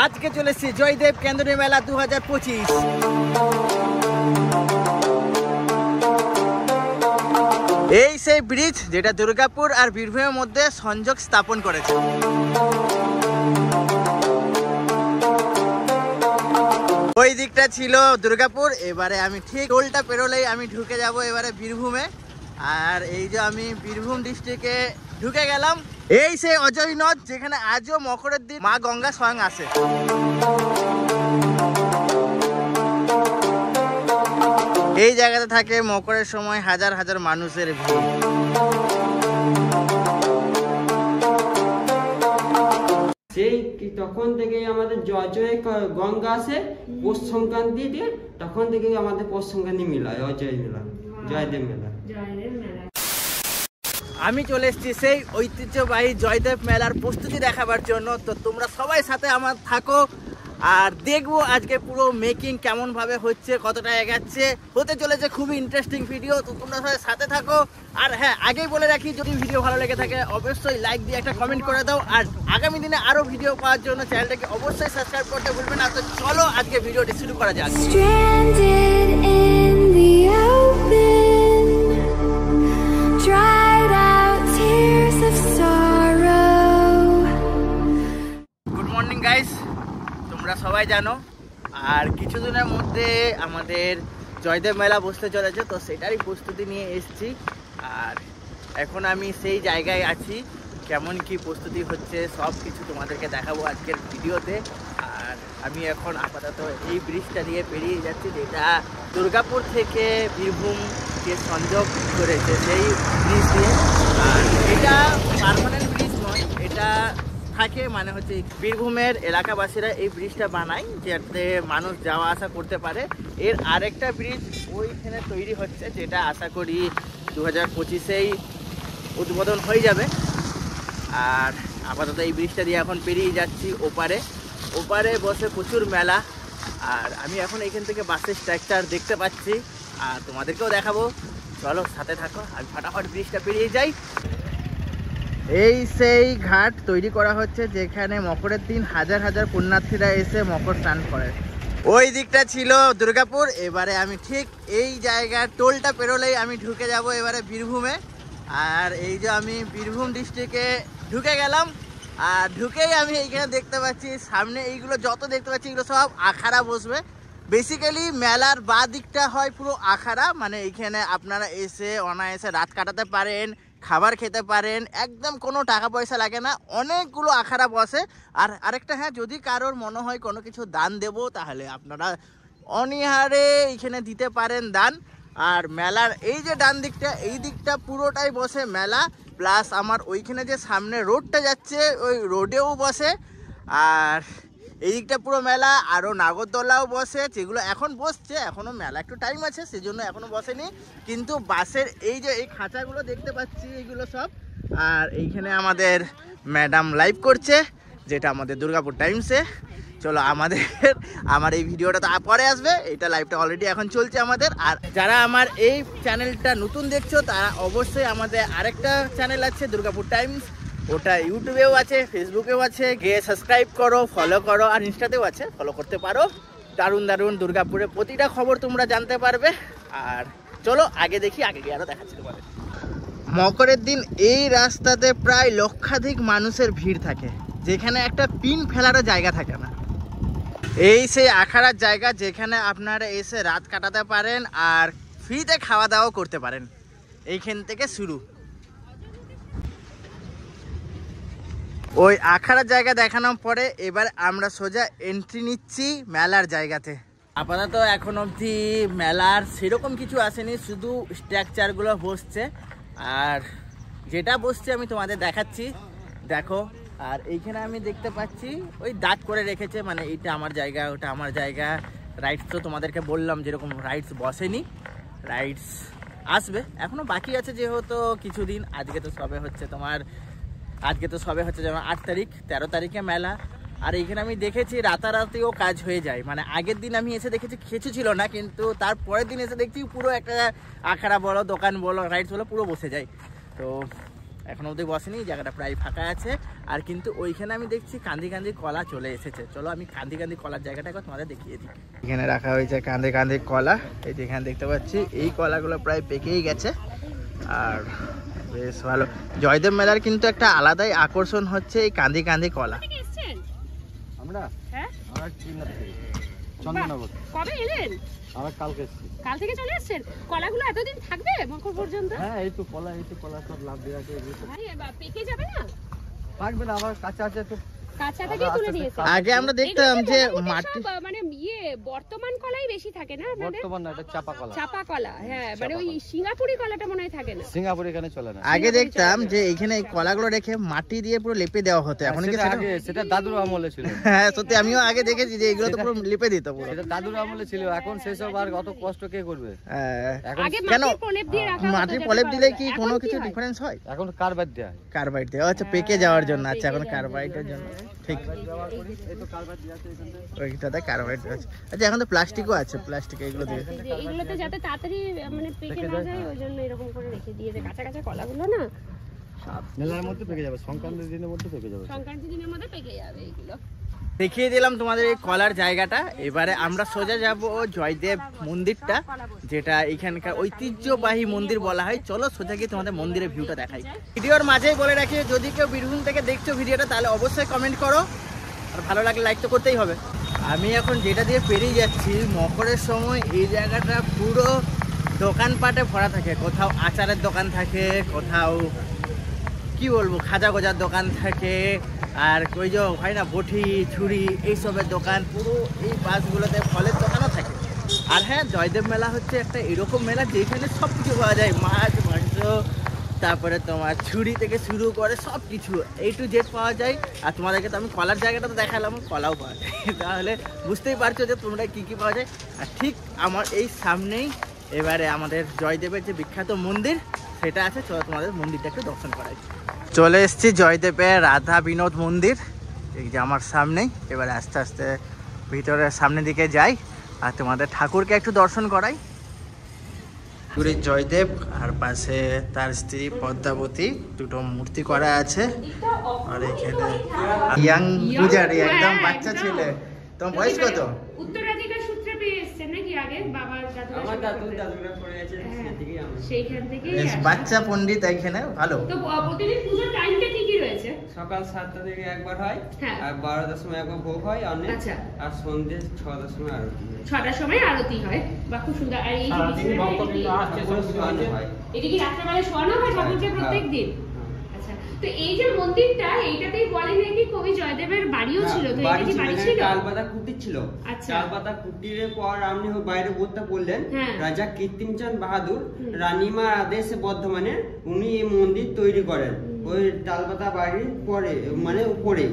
আজকে চলেছি জয়দেব কেন্দ্রীয় মেলা 2025। এই সেই ব্রিজ যেটা দুর্গাপুর আর বীরভূমের মধ্যে সংযোগ স্থাপন করেছে। ওই দিকটা ছিল দুর্গাপুর, এবারে আমি ঠিক টোলটা পেরোলেই আমি ঢুকে যাব এবারে বীরভূমে। আর এই যে আমি বীরভূম ডিস্ট্রিক্টে ঢুকে গেলাম। এই সেই অজয় নদ যেখানে আজও মকরের দিন মা গঙ্গা স্বয়ং আসে। এই জায়গাতে থাকে মকরের সময় হাজার হাজার মানুষের ভিড়। সেই তখন থেকে আমাদের জয় গঙ্গা আসে পৌষ সংক্রান্তি দিয়ে, তখন থেকে আমাদের পৌষ সংক্রান্তি মেলা, অজয় মেলা, জয়দেব মেলা। আমি চলে এসেছি সেই ঐতিহ্যবাহী জয়দেব মেলার প্রস্তুতি দেখাবার জন্য। তো তোমরা সবাই সাথে আমার থাকো আর দেখবো আজকে পুরো মেকিং কেমন ভাবে হচ্ছে, কতটা এগাচ্ছে, হতে চলেছে খুবই ইন্টারেস্টিং ভিডিও। তো তোমরা সবাই সাথে থাকো। আর হ্যাঁ, আগেই বলে রাখি, যদি ভিডিও ভালো লেগে থাকে অবশ্যই লাইক দিয়ে একটা কমেন্ট করে দাও। আর আগামী দিনে আরো ভিডিও পাওয়ার জন্য চ্যানেলটাকে অবশ্যই সাবস্ক্রাইব করতে ভুলবেন না। তো চলো আজকে ভিডিওটি শুরু করা যাক। গুড মর্নিং গাইস, তোমরা সবাই জানো আর কিছুদিনের মধ্যে আমাদের জয়দেব মেলা বসতে চলেছে, তো সেটারই প্রস্তুতি নিয়ে এসেছি। আর এখন আমি সেই জায়গায় আছি, কেমন কি প্রস্তুতি হচ্ছে সব কিছু তোমাদেরকে দেখাবো আজকের ভিডিওতে। আর আমি এখন আপাতত এই ব্রিজটা দিয়ে পেরিয়ে যাচ্ছি, যেটা দুর্গাপুর থেকে বীরভূমকে সংযোগ করেছে সেই ব্রিজ দিয়ে। আর এটা পার্মানেন্ট ব্রিজ নয়, এটা থাকে মানে হচ্ছে বীরভূমের এলাকাবাসীরা এই ব্রিজটা বানায় যাতে মানুষ যাওয়া আসা করতে পারে। এর আরেকটা ব্রিজ ওইখানে তৈরি হচ্ছে, যেটা আশা করি 2025-এই উদ্বোধন হয়ে যাবে। আর আপাতত এই ব্রিজটা দিয়ে এখন পেরিয়ে যাচ্ছি ওপারে। ওপারে বসে প্রচুর মেলা। আর আমি এখন এইখান থেকে বাসের স্ট্রাকচার দেখতে পাচ্ছি আর তোমাদেরকেও দেখাবো। চলো সাথে থাকো, আমি ফটাফট ব্রিজটা পেরিয়ে যাই। এই সেই ঘাট তৈরি করা হচ্ছে যেখানে মকরের দিন হাজার হাজার পুণ্যার্থীরা এসে মকর স্নান করে। ওই দিকটা ছিল দুর্গাপুর, এবারে আমি ঠিক এই জায়গার টোলটা পেরোলেই আমি ঢুকে যাব এবারে বীরভূমে। আর এই যে আমি বীরভূম ডিস্ট্রিক্টে ঢুকে গেলাম। আর ঢুকেই আমি এইখানে দেখতে পাচ্ছি সামনে এইগুলো যত দেখতে পাচ্ছি এগুলো সব আখাড়া বসবে। বেসিক্যালি মেলার বা দিকটা হয় পুরো আখাড়া, মানে এইখানে আপনারা এসে অনায়াসে রাত কাটাতে পারেন, খাবার খেতে পারেন, একদম কোনো টাকা পয়সা লাগে না, অনেকগুলো আখাড়া বসে। আর আরেকটা হ্যাঁ, যদি কারোর মনে হয় কোনো কিছু দান দেবো তাহলে আপনারা অনিহারে এইখানে দিতে পারেন দান। আর মেলার এই যে ডান দিকটা, এই দিকটা পুরোটাই বসে মেলা, প্লাস আমার ওইখানে যে সামনে রোডটা যাচ্ছে ওই রোডেও বসে। আর এই দিকটা পুরো মেলা, আরও নাগরদোলাও বসে, যেগুলো এখন বসছে, এখনও মেলা একটু টাইম আছে সেজন্য এখনও বসেনি। কিন্তু বাসের এই যে এই খাঁচাগুলো দেখতে পাচ্ছি এইগুলো সব। আর এইখানে আমাদের ম্যাডাম লাইভ করছে, যেটা আমাদের দুর্গাপুর টাইমসে। চলো আমার এই ভিডিওটা তো পরে আসবে, এইটা লাইভটা অলরেডি এখন চলছে আমাদের। আর যারা আমার এই চ্যানেলটা নতুন দেখছো তারা অবশ্যই আমাদের আরেকটা চ্যানেল আছে দুর্গাপুর টাইমস, ওটা ইউটিউবেও আছে, ফেসবুকেও আছে, গিয়ে সাবস্ক্রাইব করো, ফলো করো। আর ইনস্টাতেও আছে, ফলো করতে পারো। দারুণ দারুণ দুর্গাপুরের প্রতিটা খবর তোমরা জানতে পারবে। আর চলো আগে দেখি, আগে গিয়ে আরও দেখাচ্ছি তোমাদের। মকরের দিন এই রাস্তাতে প্রায় লক্ষাধিক মানুষের ভিড় থাকে, যেখানে একটা পিন ফেলারও জায়গা থাকে না। এই সেই আখাড়ার জায়গা যেখানে আপনারা এসে রাত কাটাতে পারেন আর ফ্রিতে খাওয়া দাওয়া করতে পারেন। এইখান থেকে শুরু। ওই আখাড়ার জায়গা দেখানোর পরে এবার আমরা সোজা এন্ট্রি নিচ্ছি মেলার জায়গাতে। আপাতত এখন অবধি মেলার সেরকম কিছু আসেনি, শুধু স্ট্রাকচারগুলো বসছে। আর যেটা বসছে আমি তোমাদের দেখাচ্ছি, দেখো। আর এইখানে আমি দেখতে পাচ্ছি ওই দাগ করে রেখেছে, মানে এইটা আমার জায়গা, ওটা আমার জায়গা। রাইডস তো তোমাদেরকে বললাম যেরকম রাইডস বসেনি, রাইডস আসবে, এখনও বাকি আছে যেহেতু কিছুদিন। আজকে তো সবে হচ্ছে যেমন 8 তারিখ, 13 তারিখে মেলা। আর এইখানে আমি দেখেছি রাতারাতিও কাজ হয়ে যায়, মানে আগের দিন আমি এসে দেখেছি কিছু ছিল না, কিন্তু তার পরের দিন এসে দেখছি পুরো একটা আখাড়া বলো, দোকান বলো, রাইডস বলো, পুরো বসে যায়। তো এখন অবধি বসেনি, জায়গাটা প্রায় ফাঁকা আছে। আর কিন্তু ওইখানে আমি দেখছি কান্দি কান্দি কলা চলে এসেছে। চলো আমি কান্দি কান্দি কলার জায়গাটা একবার তোমাদের দেখিয়ে দিই। এখানে রাখা হয়েছে কান্দি কান্দি কলা, এই যে এখানে দেখতে পাচ্ছি এই কলাগুলো প্রায় পেকেই গেছে। আর বেশ ভালো, জয়দেব মেলার কিন্তু একটা আলাদাই আকর্ষণ হচ্ছে এই কান্দি কান্দি কলা। আমরা হ্যাঁ আমরা চিন্নার থেকে চন্দননগর। কবে এলেন? আমরা কালকে এসেছি। কাল থেকে চলে আসছেন? কলাগুলো এতদিন থাকবে মকর পর্যন্ত? হ্যাঁ এই তো কলা সব লাভ দিয়ে আছে। পেকে যাবে না? থাকবে না, আবার কাঁচা আছে তো। কাঁচা থেকে তুলে নিয়েছে। আগে আমরা দেখতাম যে মাটি মানে বর্তমান কলাই বেশি থাকে না আপনাদের? বর্তমান না, এটা চাপা কলা। চাপা কলা, হ্যাঁ, মানে ওই সিঙ্গাপুরি কলাটা মনে হয় থাকে না। সিঙ্গাপুরে এখানে চলে না। আগে দেখতাম যে এইখানে এই কলাগুলো রেখে মাটি দিয়ে পুরো লেপে দেওয়া হতো। এখন কি সেটা দাদুর আমলে ছিল। হ্যাঁ সত্যি, আমিও আগে দেখেছি যে এগুলো তো পুরো লেপে দিত পুরো। সেটা দাদুর আমলে ছিল, এখন সেসব আর অত কষ্ট কে করবে? এখন আগে কেন মাটির প্রলেপ দিয়ে রাখা হতো, মাটির যাতে প্রলেপ দিলে কলা- কি এখন কোনো কি কিছু হয়? ডিফারেন্স হয়? এখন কার্বাইড দেয়া হয়। কার্বাইড দেওয়া হচ্ছে পেকে যাওয়ার জন্য। আচ্ছা এখন পেকে কার্বাইডের জন্য, ঠিক এই তো কার্বাইড দেয়া আছে এখানে। ওইটাতে কার্বাইড দেওয়া আছে। আচ্ছা এখন তো প্লাস্টিকও আছে, প্লাস্টিক এগুলো দিয়ে। এই যে এগুলোতে যাতে তাড়াতাড়ি মানে পেকে না যায় ওই জন্য এরকম করে রেখে দিয়েছে। কাঁচা কাঁচা কলাগুলো না সব মেলার মধ্যে পেকে যাবে, সংক্রান্তির দিনের মধ্যে পেকে যাবে। সংক্রান্তি দিনের মধ্যে পেকে যাবে এগুলো। দেখিয়ে দিলাম তোমাদের এই কলার জায়গাটা। এবারে আমরা সোজা যাব জয়দেব মন্দিরটা, যেটা এখানকার ঐতিহ্যবাহী মন্দির বলা হয়। চলো সোজা গিয়ে তোমাদের মন্দিরের ভিউটা দেখাই। ভিডিওর মাঝেই বলে রাখি, যদি কেউ বীরভূম থেকে দেখছো ভিডিওটা তাহলে অবশ্যই কমেন্ট করো, আর ভালো লাগলে লাইক তো করতেই হবে। আমি এখন যেটা দিয়ে পেরিয়ে যাচ্ছি, মকরের সময় এই জায়গাটা পুরো দোকানপাটে ভরা থাকে। কোথাও আচারের দোকান থাকে, কোথাও কি বলবো খাজা গজার দোকান থাকে, আর ওই যে হয় না বটি ছুরি এইসবের দোকান, পুরো এই পাশগুলোতে ফলের দোকানও থাকে। আর হ্যাঁ, জয়দেব মেলা হচ্ছে একটা এরকম মেলা যেখানে সব কিছু পাওয়া যায়, মাছ মাংস, তারপরে তোমার ছুরি থেকে শুরু করে সব কিছু A to Z পাওয়া যায়। আর তোমাদেরকে তো আমি কলার জায়গাটা তো দেখালাম, কলাও পাওয়া যায়। তাহলে বুঝতেই পারছো যে তোমরা কী কী পাওয়া যায়। আর ঠিক আমার এই সামনেই এবারে আমাদের জয়দেবের যে বিখ্যাত মন্দির সেটা আছে। চলো তোমাদের মন্দিরটা একটু দর্শন করাই। চলে এসেছি জয়দেবের রাধা বিনোদ মন্দির, এই যে আমার সামনেই। এবারে আস্তে আস্তে ভিতরের সামনের দিকে যাই আর তোমাদের ঠাকুরকে একটু দর্শন করাই। পুরীর জয়দেব আর পাশে তার স্ত্রী পদ্মাবতী, দুটো মূর্তি করা আছে। আর এখানে ইয়াং পূজারি, একদম বাচ্চা ছেলে। তোমার বয়স কত? উত্তরাধিকার সূত্রে পেয়ে এসেছেন নাকি আগে বাবার আমার দাদুরা করে আছে সেদিকেই আমি। সেইখান থেকে বেশ বাচ্চা পণ্ডিত এখানে, ভালো। তো প্রতিদিন পূজার টাইমটা কি কি রয়েছে? সকাল 7টা থেকে একবার হয়, হ্যাঁ। আর 12টার সময় একবার ভোগ হয় অনেক। আচ্ছা। আর সন্ধ্যে 6টার সময় আরতি হয়। 6টার সময় আরতি হয়, বা খুব সুন্দর। আর এই সারাদিন ভক্তবৃন্দ আসছে, সব শোয়ানো হয়। এটা কি রাত্রেবেলা শোয়ানো হয় ঠাকুরকে প্রত্যেক দিন? আচ্ছা, তো এই যে মন্দিরটা, এইটাতেই বলে নাকি কবি জয়দেবের বাড়িও ছিল, তো এটা কি বাড়ি ছিল? তালপাতা কুটির ছিল। আচ্ছা। তালপাতা কুটিরের পর আপনি বাইরে বোধটা বললেন, হ্যাঁ। রাজা কীর্তিমচাঁদ বাহাদুর রানীমার আদেশে বর্ধমানে উনি এই মন্দির তৈরি করেন। ওই তালপাতা বাড়ির পরে মানে উপরে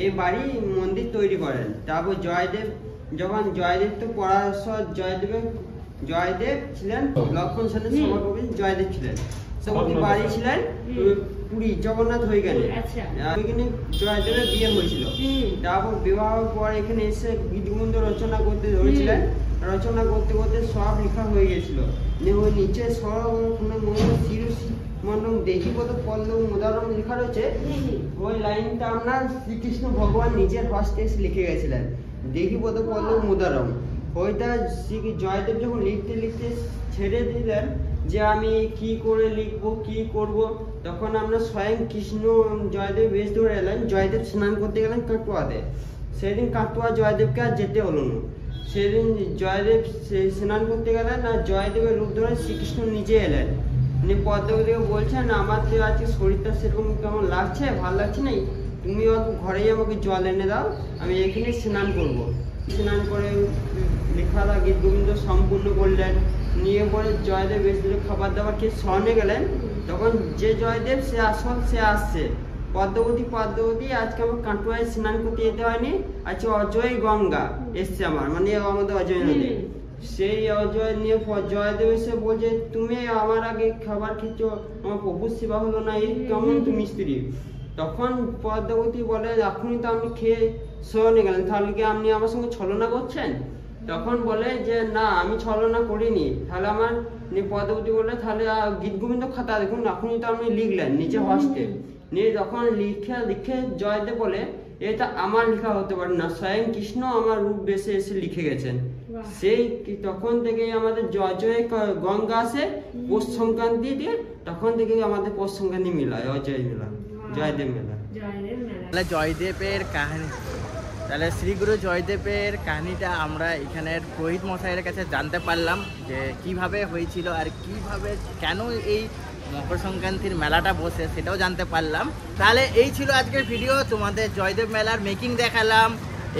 এই বাড়ি মন্দির তৈরি করেন। তারপর জয়দেব, যখন জয়দেব তো পরাশর জয়দেব ছিলেন লক্ষণ সেনের সভাকবি জয়দেব ছিলেন, সভাপতি বাড়ি ছিলেন পুরী জগন্নাথ হয়ে গেলে। আচ্ছা। ওইখানে জয়দেবের বিয়ে হয়েছিল। তারপর বিবাহের পর এখানে এসে গীতগন্ধ রচনা করতে ধরেছিলেন। রচনা করতে করতে সব লেখা হয়ে গেছিল। ওই নিচে মন্ডম দেখিবত পল্লব মুদারম লেখা রয়েছে। ওই লাইনটা আপনার শ্রীকৃষ্ণ ভগবান নিজের হস্তে লিখে গেছিলেন, দেখিবত পল্লব মুদারম। ওইটা জয়দেব যখন লিখতে লিখতে ছেড়ে দিলেন যে আমি কি করে লিখবো কি করব, তখন আমরা স্বয়ং কৃষ্ণ জয়দেব বেশ ধরে এলেন। জয়দেব স্নান করতে গেলেন কাটোয়াতে। সেদিন কাটোয়া জয়দেবকে আর যেতে হলো না। সেদিন জয়দেব স্নান করতে গেলেন, আর জয়দেবের রূপ ধরে শ্রীকৃষ্ণ নিজে এলেন। উনি পদ্মাবতীকে বলছেন, আমার যে আজকে শরীরটা সেরকম কেমন লাগছে, ভালো লাগছে না, তুমি ঘরেই আমাকে জল এনে দাও, আমি এখানে স্নান করব। স্নান করে লেখাটা গীত গোবিন্দ সম্পূর্ণ করলেন। নিয়ে পরে জয়দেব বেশ দূরে খাবার দাবার খেয়ে শয়নে গেলেন। তখন যে জয়দেব সে আসল সে আসছে, পদ্মাবতী আজকে আমার কাটোয়ায় স্নান করতে যেতে হয়নি, আজকে অজয় গঙ্গা এসছে আমার, মানে আমাদের অজয় নদী। সেই অজয় নিয়ে জয়দেব এসে বলছে, তুমি আমার আগে খাবার খেয়েছো, আমার প্রভুর সেবা হলো না, এই কেমন তুমি স্ত্রী? তখন পদ্মাবতী বলে, এখনই তো আপনি খেয়ে শয়নে গেলেন, তাহলে কি আপনি আমার সঙ্গে ছলনা করছেন? তখন বলে যে না, আমি ছলনা করিনি, তাহলে আমার নিয়ে পদ্মাবতী বললে তাহলে গীত গোবিন্দ খাতা দেখুন এখনই তো আপনি লিখলেন নিচে হস্তে নিয়ে যখন লিখে জয়দেব বলে এটা আমার লেখা হতে পারে না, স্বয়ং কৃষ্ণ আমার রূপ বেশে এসে লিখে গেছেন। সেই তখন থেকে আমাদের জয় গঙ্গা আসে পৌষ সংক্রান্তি দিয়ে, তখন থেকে আমাদের পৌষ সংক্রান্তি মেলা অজয় মেলা, জয়দেব মেলা। তাহলে জয়দেবের কাহিনী, তাহলে শ্রীগুরু জয়দেবের কাহিনীটা আমরা এখানের পুরোহিত মশাইয়ের কাছে জানতে পারলাম যে কিভাবে হয়েছিল আর কিভাবে কেন এই মকর সংক্রান্তির মেলাটা বসে সেটাও জানতে পারলাম। তাহলে এই ছিল আজকের ভিডিও, তোমাদের জয়দেব মেলার মেকিং দেখালাম,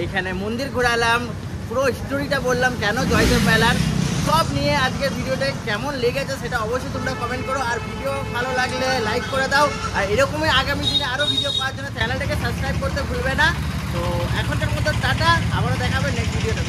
এখানে মন্দির ঘোরালাম, পুরো স্টোরিটা বললাম কেন জয়দেব মেলার, সব নিয়ে আজকের ভিডিওটা কেমন লেগেছে সেটা অবশ্যই তোমরা কমেন্ট করো। আর ভিডিও ভালো লাগলে লাইক করে দাও, আর এরকমই আগামী দিনে আরও ভিডিও পাওয়ার জন্য চ্যানেলটাকে সাবস্ক্রাইব করতে ভুলবে না। তো এখনকার মতো টাটা, আবারও দেখাবে নেক্সট ভিডিওটা।